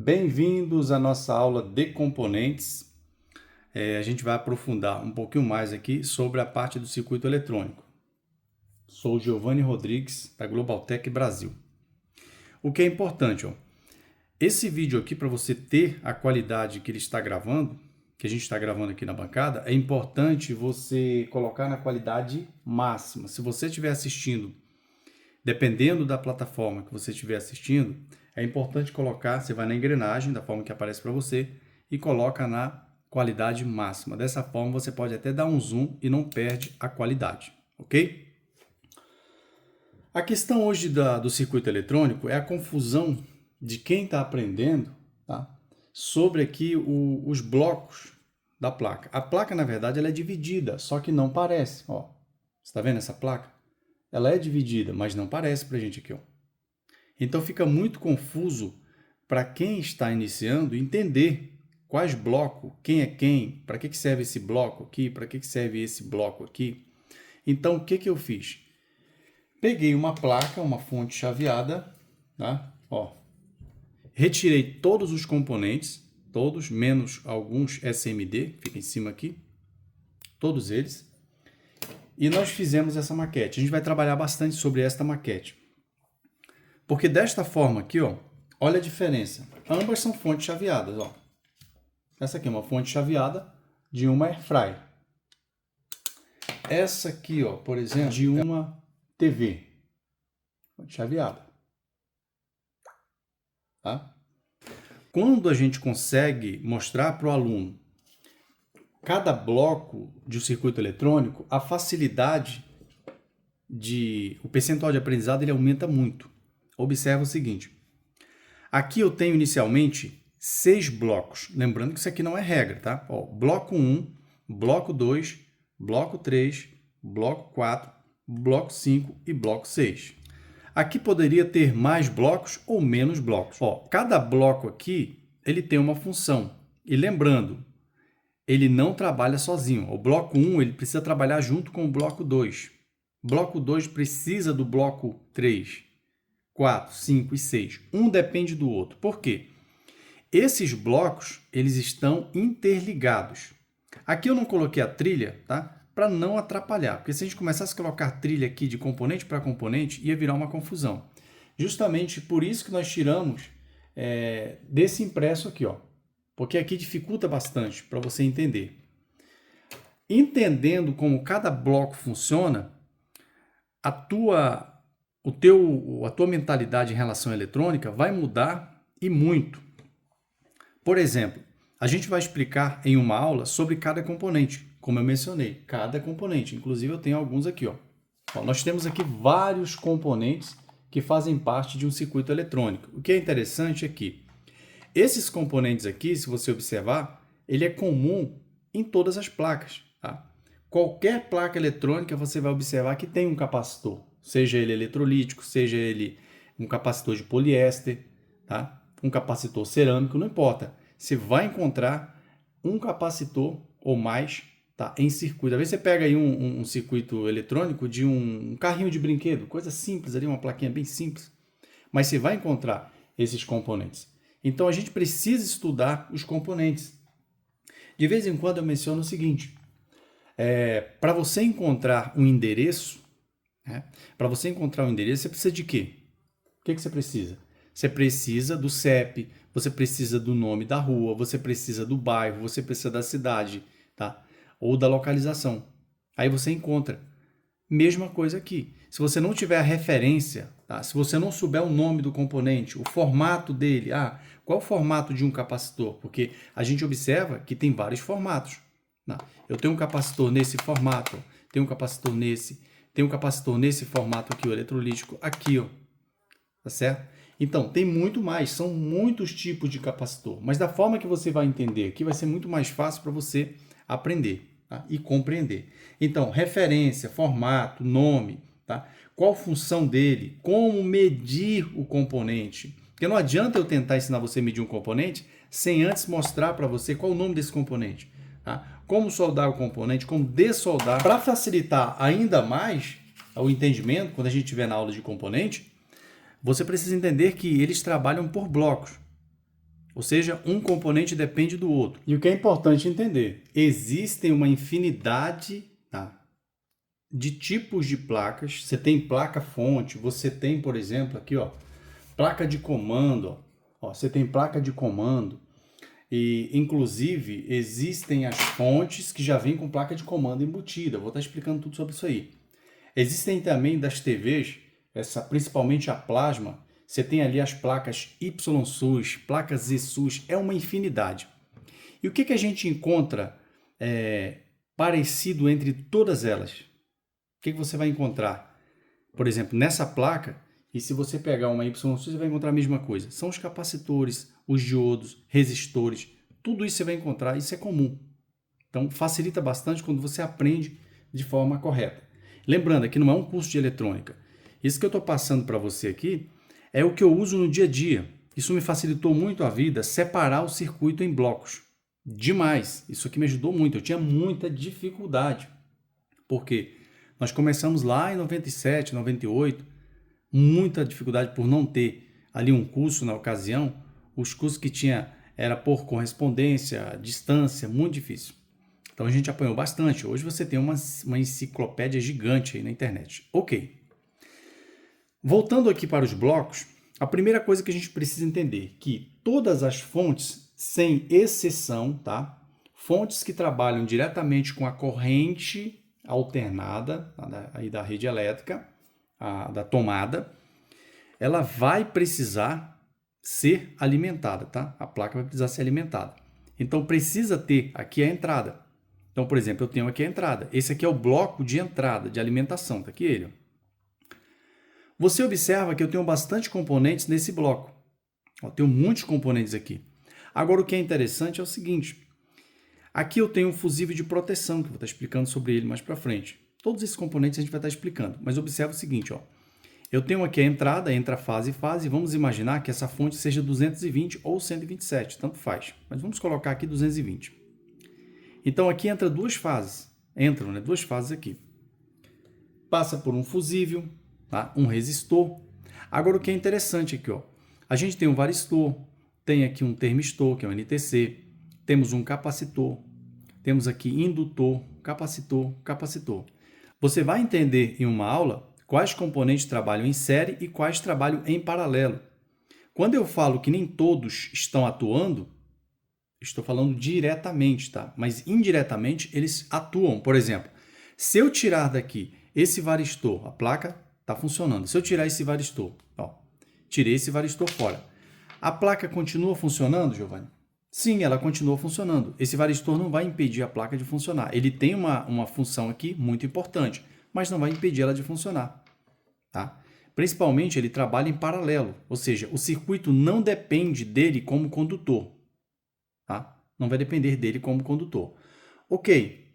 Bem-vindos à nossa aula de componentes. A gente vai aprofundar um pouquinho mais aqui sobre a parte do circuito eletrônico. Sou o Giovanni Rodrigues, da Globaltech Brasil. O que é importante, esse vídeo aqui, para você ter a qualidade que ele está gravando, que a gente está gravando aqui na bancada, é importante você colocar na qualidade máxima. Se você estiver assistindo, dependendo da plataforma que você estiver assistindo, é importante colocar, você vai na engrenagem, da forma que aparece para você, e coloca na qualidade máxima. Dessa forma, você pode até dar um zoom e não perde a qualidade, ok? A questão hoje do circuito eletrônico é a confusão de quem está aprendendo, tá? Sobre aqui os blocos da placa. A placa, na verdade, ela é dividida, só que não parece. Ó, você está vendo essa placa? Ela é dividida, mas não parece para a gente aqui. Ó. Então fica muito confuso para quem está iniciando entender quais blocos, quem é quem, para que serve esse bloco aqui, para que serve esse bloco aqui. Então o que eu fiz? Peguei uma placa, uma fonte chaveada, tá? Ó, retirei todos os componentes, todos, menos alguns SMD, fica em cima aqui, todos eles. E nós fizemos essa maquete. A gente vai trabalhar bastante sobre esta maquete. Porque desta forma aqui, ó, olha a diferença. Ambas são fontes chaveadas, ó. Essa aqui é uma fonte chaveada de uma Airfryer. Essa aqui, ó, por exemplo, de uma TV. Fonte chaveada. Tá? Quando a gente consegue mostrar para o aluno cada bloco de um circuito eletrônico, a facilidade o percentual de aprendizado ele aumenta muito. Observa o seguinte, aqui eu tenho inicialmente 6 blocos, lembrando que isso aqui não é regra, tá? Ó, bloco 1, bloco 2, bloco 3, bloco 4, bloco 5 e bloco 6. Aqui poderia ter mais blocos ou menos blocos. Ó, cada bloco aqui ele tem uma função. E lembrando, ele não trabalha sozinho. O bloco 1 ele precisa trabalhar junto com o bloco 2. O bloco 2 precisa do bloco 3, 4, 5 e 6. Um depende do outro. Por quê? Esses blocos eles estão interligados. Aqui eu não coloquei a trilha, tá? Para não atrapalhar, porque se a gente começasse a colocar trilha aqui de componente para componente, ia virar uma confusão. Justamente por isso que nós tiramos desse impresso aqui, ó, porque aqui dificulta bastante para você entender. Entendendo como cada bloco funciona, a tua mentalidade em relação à eletrônica vai mudar e muito. Por exemplo, a gente vai explicar em uma aula sobre cada componente, como eu mencionei, cada componente. Inclusive eu tenho alguns aqui, ó. Nós temos aqui vários componentes que fazem parte de um circuito eletrônico. O que é interessante é que esses componentes aqui, se você observar, ele é comum em todas as placas. Tá? Qualquer placa eletrônica você vai observar que tem um capacitor, seja ele eletrolítico, seja ele um capacitor de poliéster, tá? Um capacitor cerâmico, não importa. Você vai encontrar um capacitor ou mais, tá, em circuito. Às vezes você pega aí um circuito eletrônico de um carrinho de brinquedo, coisa simples ali, uma plaquinha bem simples. Mas você vai encontrar esses componentes. Então a gente precisa estudar os componentes. De vez em quando eu menciono o seguinte, para você encontrar um endereço, você precisa de quê? O que você precisa? Você precisa do CEP, você precisa do nome da rua, você precisa do bairro, você precisa da cidade, tá? Ou da localização. Aí você encontra. Mesma coisa aqui. Se você não tiver a referência, tá? Se você não souber o nome do componente, o formato dele, qual é o formato de um capacitor? Porque a gente observa que tem vários formatos. Não. Eu tenho um capacitor nesse formato, tenho um capacitor nesse, tenho um capacitor nesse formato aqui, o eletrolítico, aqui, ó. Tá certo? Então, tem muito mais, são muitos tipos de capacitor, mas da forma que você vai entender aqui, vai ser muito mais fácil para você aprender, tá? E compreender. Então, referência, formato, nome, tá? Qual a função dele, como medir o componente. Porque não adianta eu tentar ensinar você a medir um componente sem antes mostrar para você qual é o nome desse componente. Tá? Como soldar o componente, como dessoldar. Para facilitar ainda mais o entendimento, quando a gente estiver na aula de componente, você precisa entender que eles trabalham por blocos. Ou seja, um componente depende do outro. E o que é importante entender, existem uma infinidade, tá, de tipos de placas. Você tem placa-fonte, você tem, por exemplo, aqui, ó, placa de comando, ó, você tem placa de comando. E, inclusive, existem as fontes que já vêm com placa de comando embutida. Vou estar explicando tudo sobre isso aí. Existem também das TVs, principalmente a plasma, você tem ali as placas YSUS, placas ZSUS, é uma infinidade. E o que a gente encontra parecido entre todas elas? O que você vai encontrar? Por exemplo, nessa placa, e se você pegar uma YSUS, você vai encontrar a mesma coisa. São os capacitores, os diodos, resistores, tudo isso você vai encontrar, isso é comum. Então, facilita bastante quando você aprende de forma correta. Lembrando, aqui não é um curso de eletrônica. Isso que eu estou passando para você aqui é o que eu uso no dia a dia. Isso me facilitou muito a vida, separar o circuito em blocos. Demais. Isso aqui me ajudou muito. Eu tinha muita dificuldade. Porque nós começamos lá em 97, 98, muita dificuldade por não ter ali um curso na ocasião. Os cursos que tinha era por correspondência, distância, muito difícil. Então a gente apanhou bastante. Hoje você tem uma enciclopédia gigante aí na internet. Ok. Voltando aqui para os blocos, a primeira coisa que a gente precisa entender é que todas as fontes, sem exceção, tá? Fontes que trabalham diretamente com a corrente alternada aí da rede elétrica, da tomada, ela vai precisar ser alimentada, tá? A placa vai precisar ser alimentada. Então precisa ter aqui a entrada. Então, por exemplo, eu tenho aqui a entrada. Esse aqui é o bloco de entrada, de alimentação. Tá aqui ele. Você observa que eu tenho bastante componentes nesse bloco. Eu tenho muitos componentes aqui. Agora, o que é interessante é o seguinte. Aqui eu tenho um fusível de proteção, que eu vou estar explicando sobre ele mais para frente. Todos esses componentes a gente vai estar explicando. Mas observa o seguinte, ó. Eu tenho aqui a entrada, entra fase e fase. Vamos imaginar que essa fonte seja 220 ou 127, tanto faz. Mas vamos colocar aqui 220. Então, aqui entra duas fases. Entram, né? Duas fases aqui. Passa por um fusível, tá? Um resistor. Agora, o que é interessante aqui, ó. A gente tem um varistor, tem aqui um termistor, que é o NTC. Temos um capacitor. Temos aqui indutor, capacitor, capacitor. Você vai entender em uma aula quais componentes trabalham em série e quais trabalham em paralelo. Quando eu falo que nem todos estão atuando, estou falando diretamente, tá? Mas indiretamente eles atuam. Por exemplo, se eu tirar daqui esse varistor, a placa está funcionando. Se eu tirar esse varistor, ó, tirei esse varistor fora. A placa continua funcionando, Giovanni? Sim, ela continua funcionando. Esse varistor não vai impedir a placa de funcionar. Ele tem uma função aqui muito importante, mas não vai impedir ela de funcionar. Tá? Principalmente, ele trabalha em paralelo, ou seja, o circuito não depende dele como condutor. Tá? Não vai depender dele como condutor. Ok,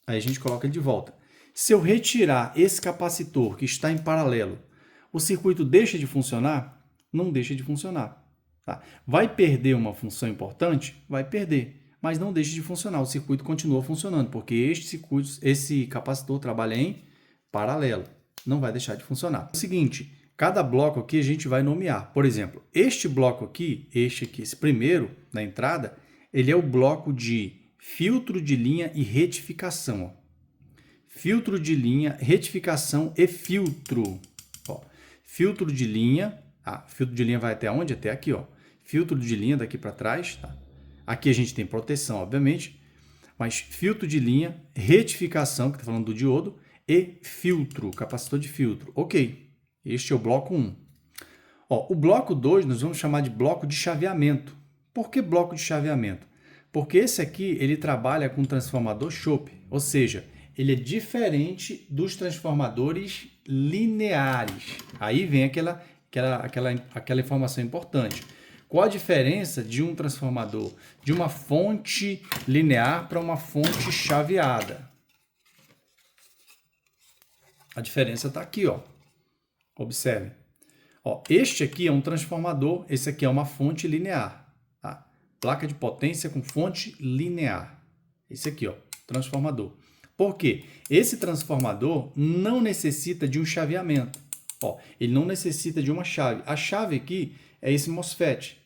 aí a gente coloca ele de volta. Se eu retirar esse capacitor que está em paralelo, o circuito deixa de funcionar? Não deixa de funcionar. Tá? Vai perder uma função importante? Vai perder, mas não deixa de funcionar. O circuito continua funcionando, porque esse capacitor trabalha em paralelo. Não vai deixar de funcionar. É o seguinte, cada bloco aqui a gente vai nomear. Por exemplo, este bloco aqui, esse primeiro na entrada, ele é o bloco de filtro de linha e retificação. Ó. Filtro de linha, retificação e filtro. Ó. Filtro de linha, filtro de linha vai até onde? Até aqui, ó. Filtro de linha daqui para trás. Tá? Aqui a gente tem proteção, obviamente, mas filtro de linha, retificação, que está falando do diodo, e filtro, capacitor de filtro. Ok, este é o bloco 1. Ó, o bloco 2 nós vamos chamar de bloco de chaveamento. Por que bloco de chaveamento? Porque esse aqui ele trabalha com transformador chope, ou seja, ele é diferente dos transformadores lineares. Aí vem aquela informação importante. Qual a diferença de um transformador, de uma fonte linear para uma fonte chaveada? A diferença está aqui, ó. Observe. Ó, este aqui é um transformador, esse aqui é uma fonte linear. Tá? Placa de potência com fonte linear. Esse aqui, ó, transformador. Por quê? Esse transformador não necessita de um chaveamento. Ó, ele não necessita de uma chave. A chave aqui é esse MOSFET.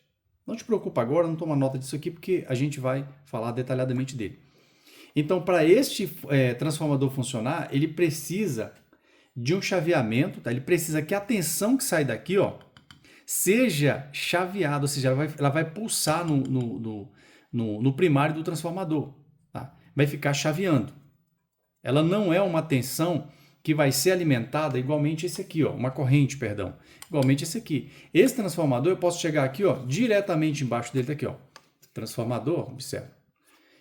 Não te preocupa agora, não toma nota disso aqui, porque a gente vai falar detalhadamente dele. Então, para este transformador funcionar, ele precisa de um chaveamento, tá? Ele precisa que a tensão que sai daqui, ó, seja chaveada, ou seja, ela vai pulsar no primário do transformador, tá? Vai ficar chaveando. Ela não é uma tensão que vai ser alimentada igualmente esse aqui, ó, uma corrente, perdão, igualmente esse aqui. Esse transformador eu posso chegar aqui, ó, diretamente embaixo dele, tá aqui, ó, transformador, observa.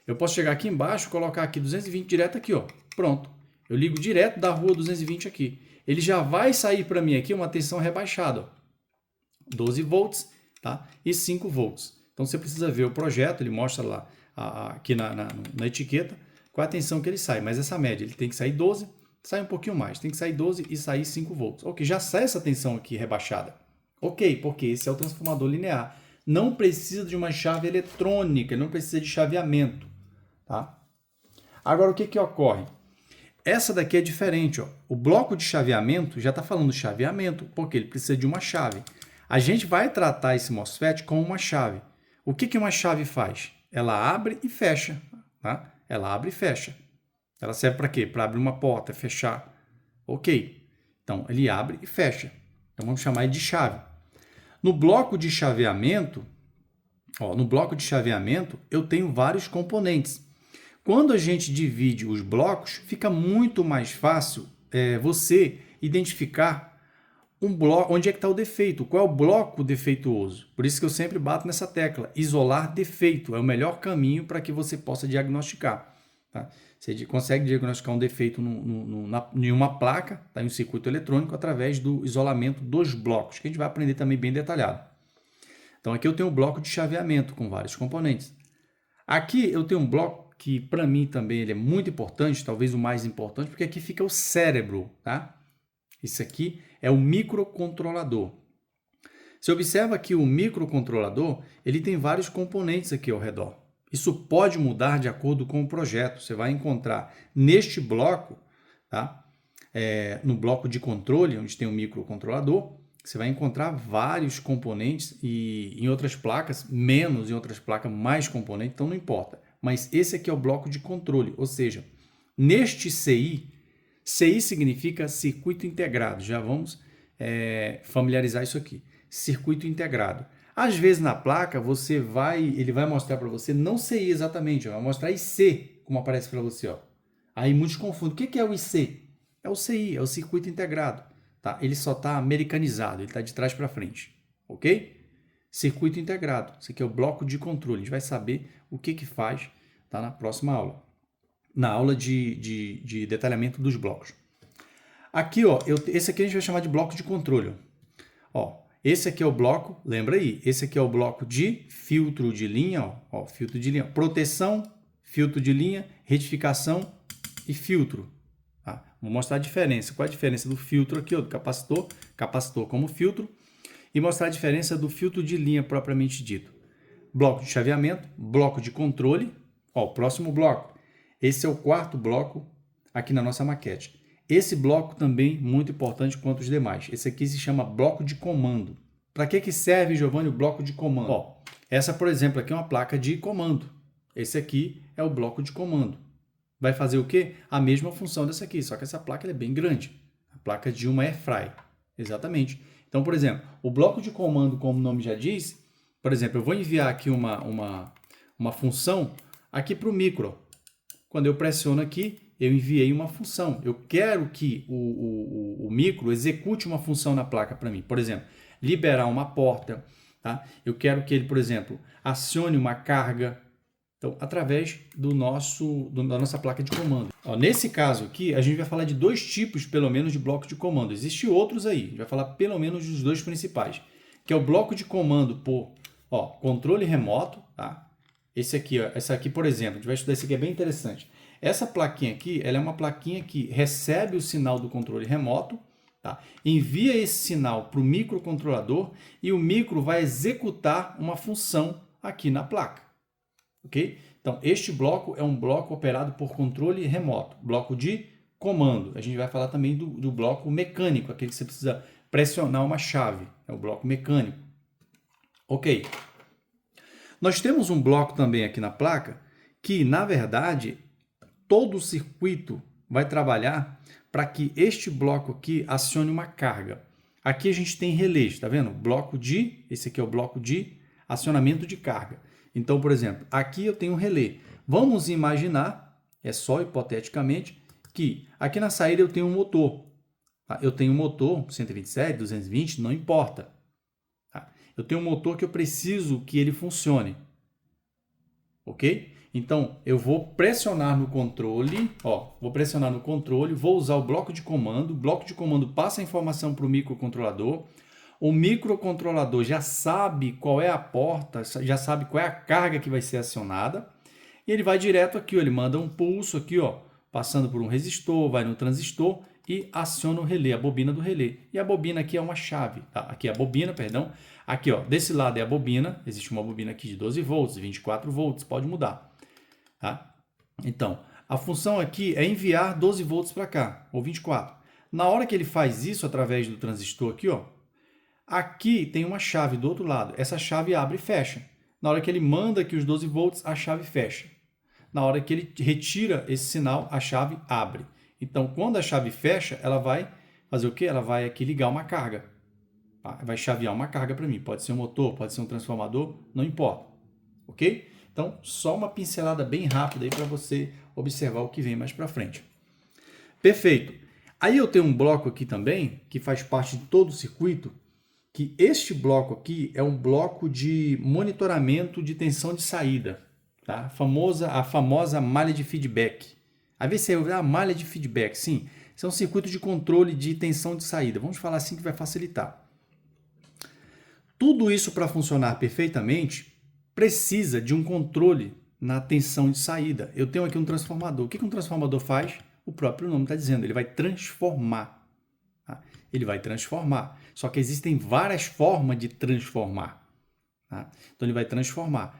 Eu posso chegar aqui embaixo, colocar aqui 220 direto aqui, ó, pronto. Eu ligo direto da rua 220 aqui. Ele já vai sair para mim aqui uma tensão rebaixada, ó, 12 volts, tá? E 5 volts. Então você precisa ver o projeto, ele mostra lá aqui na etiqueta qual a tensão que ele sai, mas essa média, ele tem que sair 12, sai um pouquinho mais, tem que sair 12 e sair 5 volts. Ok, já sai essa tensão aqui rebaixada. Ok, porque esse é o transformador linear. Não precisa de uma chave eletrônica, não precisa de chaveamento, tá? Agora, o que ocorre? Essa daqui é diferente, ó. O bloco de chaveamento já está falando chaveamento, porque ele precisa de uma chave. A gente vai tratar esse MOSFET com uma chave. O que uma chave faz? Ela abre e fecha, tá? Ela abre e fecha. Ela serve para quê? Para abrir uma porta, fechar. Ok. Então, ele abre e fecha. Então, vamos chamar ele de chave. No bloco de chaveamento, ó, eu tenho vários componentes. Quando a gente divide os blocos, fica muito mais fácil você identificar um bloco, onde é que está o defeito, qual é o bloco defeituoso. Por isso que eu sempre bato nessa tecla, isolar defeito é o melhor caminho para que você possa diagnosticar. Tá? Você consegue diagnosticar um defeito em uma placa, tá? Em um circuito eletrônico, através do isolamento dos blocos, que a gente vai aprender também bem detalhado. Então aqui eu tenho um bloco de chaveamento com vários componentes. Aqui eu tenho um bloco que para mim também ele é muito importante, talvez o mais importante, porque aqui fica o cérebro, tá? Isso aqui é o microcontrolador. Você observa que o microcontrolador ele tem vários componentes aqui ao redor. Isso pode mudar de acordo com o projeto. Você vai encontrar neste bloco, tá? No bloco de controle, onde tem o microcontrolador, você vai encontrar vários componentes e em outras placas, menos, em outras placas, mais componentes, então não importa. Mas esse aqui é o bloco de controle, ou seja, neste CI significa circuito integrado. Já vamos familiarizar isso aqui. Circuito integrado. Às vezes na placa ele vai mostrar para você não CI exatamente, vai mostrar IC, como aparece para você, ó. Aí muitos confundem. O que é o IC? É o CI, é o circuito integrado. Tá? Ele só está americanizado, ele está de trás para frente, ok? Circuito integrado, isso aqui é o bloco de controle. A gente vai saber o que faz, tá? Na próxima aula, na aula de detalhamento dos blocos. Aqui, ó, esse aqui a gente vai chamar de bloco de controle. Ó, esse aqui é o bloco, lembra aí, esse aqui é o bloco de filtro de linha, ó, filtro de linha, proteção, filtro de linha, retificação e filtro. Tá? Vou mostrar a diferença. Qual é a diferença do filtro aqui, ó, do capacitor como filtro, e mostrar a diferença do filtro de linha propriamente dito. Bloco de chaveamento, bloco de controle. Ó, o próximo bloco. Esse é o quarto bloco aqui na nossa maquete. Esse bloco também muito importante quanto os demais. Esse aqui se chama bloco de comando. Para que serve, Giovanni, o bloco de comando? Ó, essa, por exemplo, aqui é uma placa de comando. Esse aqui é o bloco de comando. Vai fazer o quê? A mesma função dessa aqui, só que essa placa é bem grande. A placa de uma airfry. Exatamente. Então, por exemplo, o bloco de comando, como o nome já diz, por exemplo, eu vou enviar aqui uma função aqui para o micro. Quando eu pressiono aqui, eu enviei uma função. Eu quero que o micro execute uma função na placa para mim. Por exemplo, liberar uma porta. Tá? Eu quero que ele, por exemplo, acione uma carga. Então, através da nossa placa de comando. Ó, nesse caso aqui, a gente vai falar de dois tipos, pelo menos, de bloco de comando. Existem outros aí. A gente vai falar pelo menos dos dois principais. Que é o bloco de comando por controle remoto. Tá? Esse aqui, ó, essa aqui, por exemplo, a gente vai estudar esse aqui, é bem interessante. Essa plaquinha aqui, ela é uma plaquinha que recebe o sinal do controle remoto, tá? Envia esse sinal para o microcontrolador e o micro vai executar uma função aqui na placa. Ok? Então, este bloco é um bloco operado por controle remoto, bloco de comando. A gente vai falar também do bloco mecânico, aquele que você precisa pressionar uma chave, é o bloco mecânico. Ok. Nós temos um bloco também aqui na placa que, na verdade, todo o circuito vai trabalhar para que este bloco aqui acione uma carga. Aqui a gente tem relés, tá vendo? Esse aqui é o bloco de acionamento de carga. Então, por exemplo, aqui eu tenho um relé. Vamos imaginar, é só hipoteticamente, que aqui na saída eu tenho um motor. Tá? Eu tenho um motor 127, 220, não importa. Tá? Eu tenho um motor que eu preciso que ele funcione. Ok? Então, eu vou pressionar no controle, vou usar o bloco de comando passa a informação para o microcontrolador, o microcontrolador já sabe qual é a porta, já sabe qual é a carga que vai ser acionada, e ele vai direto aqui, ele manda um pulso aqui, passando por um resistor, vai no transistor e aciona o relé, a bobina do relé. E a bobina aqui é uma chave, tá? Aqui é a bobina, perdão. Aqui, desse lado é a bobina, existe uma bobina aqui de 12 volts, 24 volts, pode mudar. Tá? Então, a função aqui é enviar 12 volts para cá, ou 24. Na hora que ele faz isso através do transistor aqui, aqui tem uma chave do outro lado. Essa chave abre e fecha. Na hora que ele manda aqui os 12 volts, a chave fecha. Na hora que ele retira esse sinal, a chave abre. Então, quando a chave fecha, ela vai fazer o quê? Ela vai aqui ligar uma carga. Tá? Vai chavear uma carga para mim. Pode ser um motor, pode ser um transformador, não importa. Ok? Então, só uma pincelada bem rápida aí para você observar o que vem mais para frente. Perfeito. Aí eu tenho um bloco aqui também, que faz parte de todo o circuito, que este bloco aqui é um bloco de monitoramento de tensão de saída. Tá? A famosa malha de feedback. Às vezes você ouve, malha de feedback. Sim, isso é um circuito de controle de tensão de saída. Vamos falar assim que vai facilitar. Tudo isso para funcionar perfeitamente precisa de um controle na tensão de saída. Eu tenho aqui um transformador. O que um transformador faz? O próprio nome está dizendo, ele vai transformar. Tá? Ele vai transformar. Só que existem várias formas de transformar. Tá? Então ele vai transformar.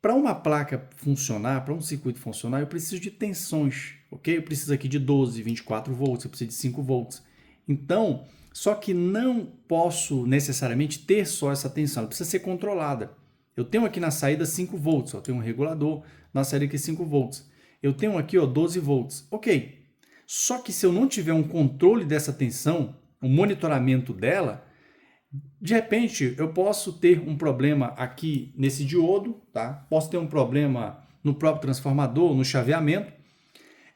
Para uma placa funcionar, para um circuito funcionar, eu preciso de tensões, ok? Eu preciso aqui de 12, 24 volts, eu preciso de 5 volts. Então, só que não posso necessariamente ter só essa tensão, ela precisa ser controlada. Eu tenho aqui na saída 5 volts, eu tenho um regulador, na saída aqui 5 volts. Eu tenho aqui 12 volts, ok. Só que se eu não tiver um controle dessa tensão, um monitoramento dela, de repente eu posso ter um problema aqui nesse diodo, tá? Posso ter um problema no próprio transformador, no chaveamento,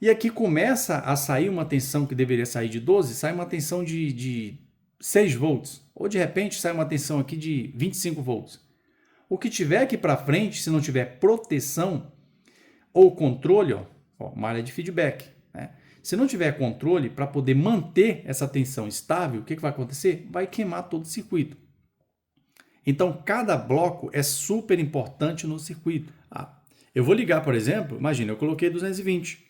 e aqui começa a sair uma tensão que deveria sair de 12, sai uma tensão de 6 volts, ou de repente sai uma tensão aqui de 25 volts. O que tiver aqui para frente, se não tiver proteção ou controle, malha de feedback, né? Se não tiver controle para poder manter essa tensão estável, o que vai acontecer? Vai queimar todo o circuito. Então, cada bloco é super importante no circuito. Eu vou ligar, por exemplo, imagina, eu coloquei 220.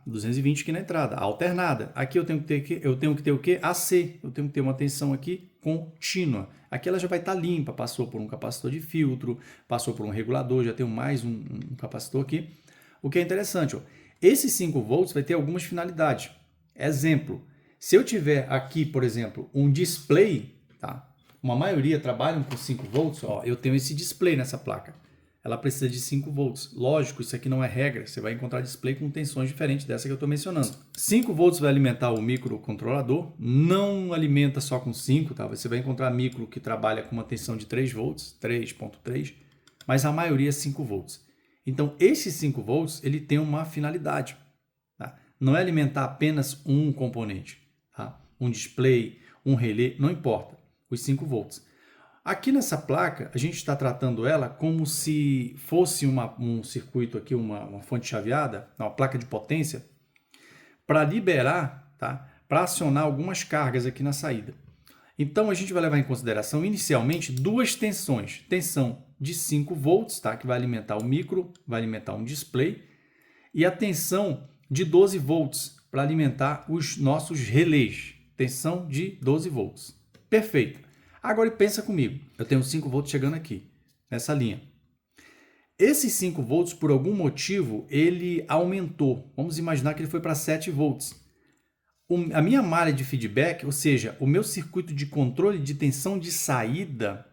220 aqui na entrada, alternada. Aqui eu tenho que ter o quê? AC. Eu tenho que ter uma tensão aqui contínua. Aqui ela já vai estar limpa, passou por um capacitor de filtro, passou por um regulador, já tenho mais um capacitor aqui. O que é interessante, esses 5 volts vai ter algumas finalidades. Exemplo, se eu tiver aqui, por exemplo, um display, tá? Uma maioria trabalham com 5 volts, eu tenho esse display nessa placa. Ela precisa de 5 volts. Lógico, isso aqui não é regra. Você vai encontrar display com tensões diferentes dessa que eu estou mencionando. 5 volts vai alimentar o microcontrolador. Não alimenta só com 5, tá? Você vai encontrar micro que trabalha com uma tensão de 3 volts, 3.3, mas a maioria é 5 volts. Então, esses 5 volts, ele tem uma finalidade. Tá? Não é alimentar apenas um componente. Tá? Um display, um relé, não importa. Os 5 volts. Aqui nessa placa, a gente está tratando ela como se fosse um circuito aqui, uma fonte chaveada, uma placa de potência, para liberar, tá? Para acionar algumas cargas aqui na saída. Então, a gente vai levar em consideração, inicialmente, duas tensões. Tensão de 5 volts, tá? Que vai alimentar o micro, vai alimentar um display, e a tensão de 12 volts, para alimentar os nossos relés. Tensão de 12 volts. Perfeito. Agora pensa comigo, eu tenho 5 volts chegando aqui, nessa linha. Esses 5 volts, por algum motivo, ele aumentou. Vamos imaginar que ele foi para 7 volts. A minha malha de feedback, ou seja, o meu circuito de controle de tensão de saída,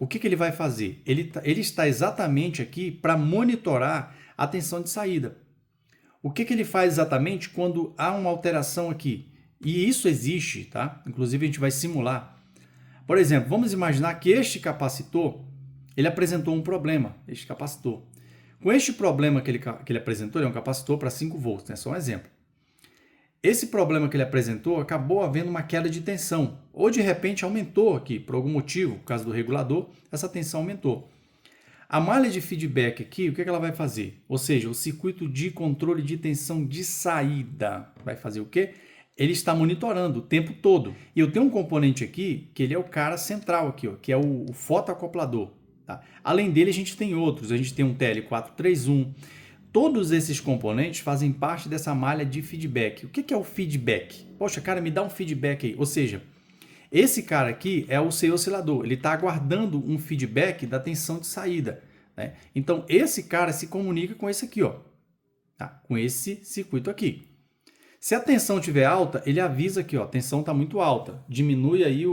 o que ele vai fazer? Ele está exatamente aqui para monitorar a tensão de saída. O que ele faz exatamente quando há uma alteração aqui? E isso existe, tá? Inclusive a gente vai simular. Por exemplo, vamos imaginar que este capacitor, ele apresentou um problema, este capacitor. Com este problema que ele apresentou, ele é um capacitor para 5 volts, né? Só um exemplo. Esse problema que ele apresentou, acabou havendo uma queda de tensão, ou de repente aumentou aqui, por algum motivo, por causa do regulador, essa tensão aumentou. A malha de feedback aqui, o que ela vai fazer? Ou seja, o circuito de controle de tensão de saída vai fazer o quê? Ele está monitorando o tempo todo. E eu tenho um componente aqui, que ele é o cara central aqui, ó, que é o fotoacoplador. Tá? Além dele, a gente tem outros. A gente tem um TL431. Todos esses componentes fazem parte dessa malha de feedback. O que é o feedback? Poxa, cara, me dá um feedback aí. Ou seja, esse cara aqui é o seu oscilador. Ele está aguardando um feedback da tensão de saída. Né? Então, esse cara se comunica com esse aqui, ó, tá? Com esse circuito aqui. Se a tensão estiver alta, ele avisa aqui, ó, a tensão está muito alta. Diminui aí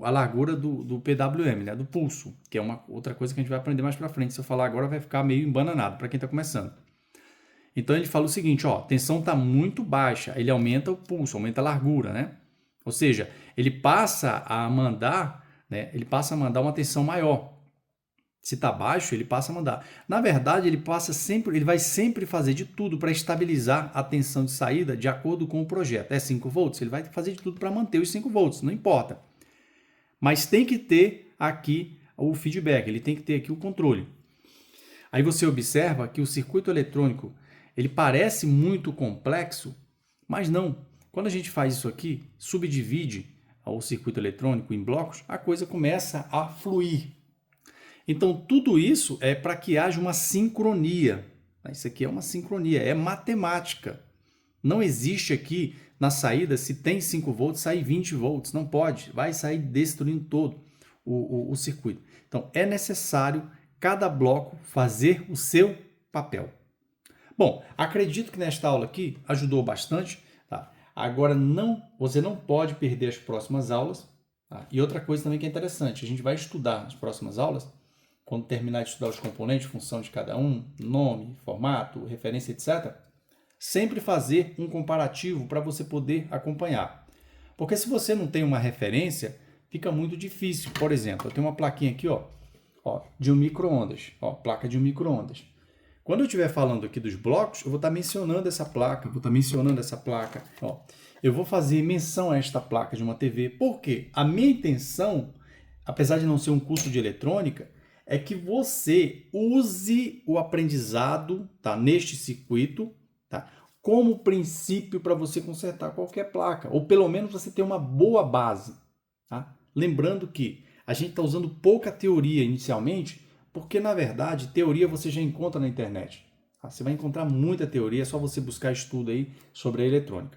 a largura do PWM, né, do pulso, que é uma outra coisa que a gente vai aprender mais para frente. Se eu falar agora, vai ficar meio embananado para quem está começando. Então, ele fala o seguinte, ó, a tensão está muito baixa, ele aumenta o pulso, aumenta a largura, né? Ou seja, ele passa a mandar, né, uma tensão maior. Se está baixo, ele passa a mandar. Na verdade, ele vai sempre fazer de tudo para estabilizar a tensão de saída de acordo com o projeto. É 5 volts? Ele vai fazer de tudo para manter os 5 volts, não importa. Mas tem que ter aqui o feedback, ele tem que ter aqui o controle. Aí você observa que o circuito eletrônico, ele parece muito complexo, mas não. Quando a gente faz isso aqui, subdivide o circuito eletrônico em blocos, a coisa começa a fluir. Então, tudo isso é para que haja uma sincronia. Isso aqui é uma sincronia, é matemática. Não existe aqui na saída, se tem 5 volts, sai 20 volts. Não pode, vai sair destruindo todo o circuito. Então, é necessário cada bloco fazer o seu papel. Bom, acredito que nesta aula aqui ajudou bastante. Tá? Agora, você não pode perder as próximas aulas. Tá? E outra coisa também que é interessante, a gente vai estudar nas próximas aulas, quando terminar de estudar os componentes, função de cada um, nome, formato, referência, etc., sempre fazer um comparativo para você poder acompanhar. Porque se você não tem uma referência, fica muito difícil. Por exemplo, eu tenho uma plaquinha aqui, ó, de um micro-ondas, placa de um micro-ondas. Quando eu estiver falando aqui dos blocos, eu vou estar mencionando essa placa, Eu vou fazer menção a esta placa de uma TV. Por quê? A minha intenção, apesar de não ser um curso de eletrônica, é que você use o aprendizado, tá, neste circuito, tá, como princípio para você consertar qualquer placa, ou pelo menos você ter uma boa base. Tá? Lembrando que a gente está usando pouca teoria inicialmente, porque na verdade teoria você já encontra na internet. Tá? Você vai encontrar muita teoria, é só você buscar estudo aí sobre a eletrônica.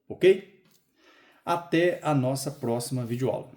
Ok? Até a nossa próxima videoaula.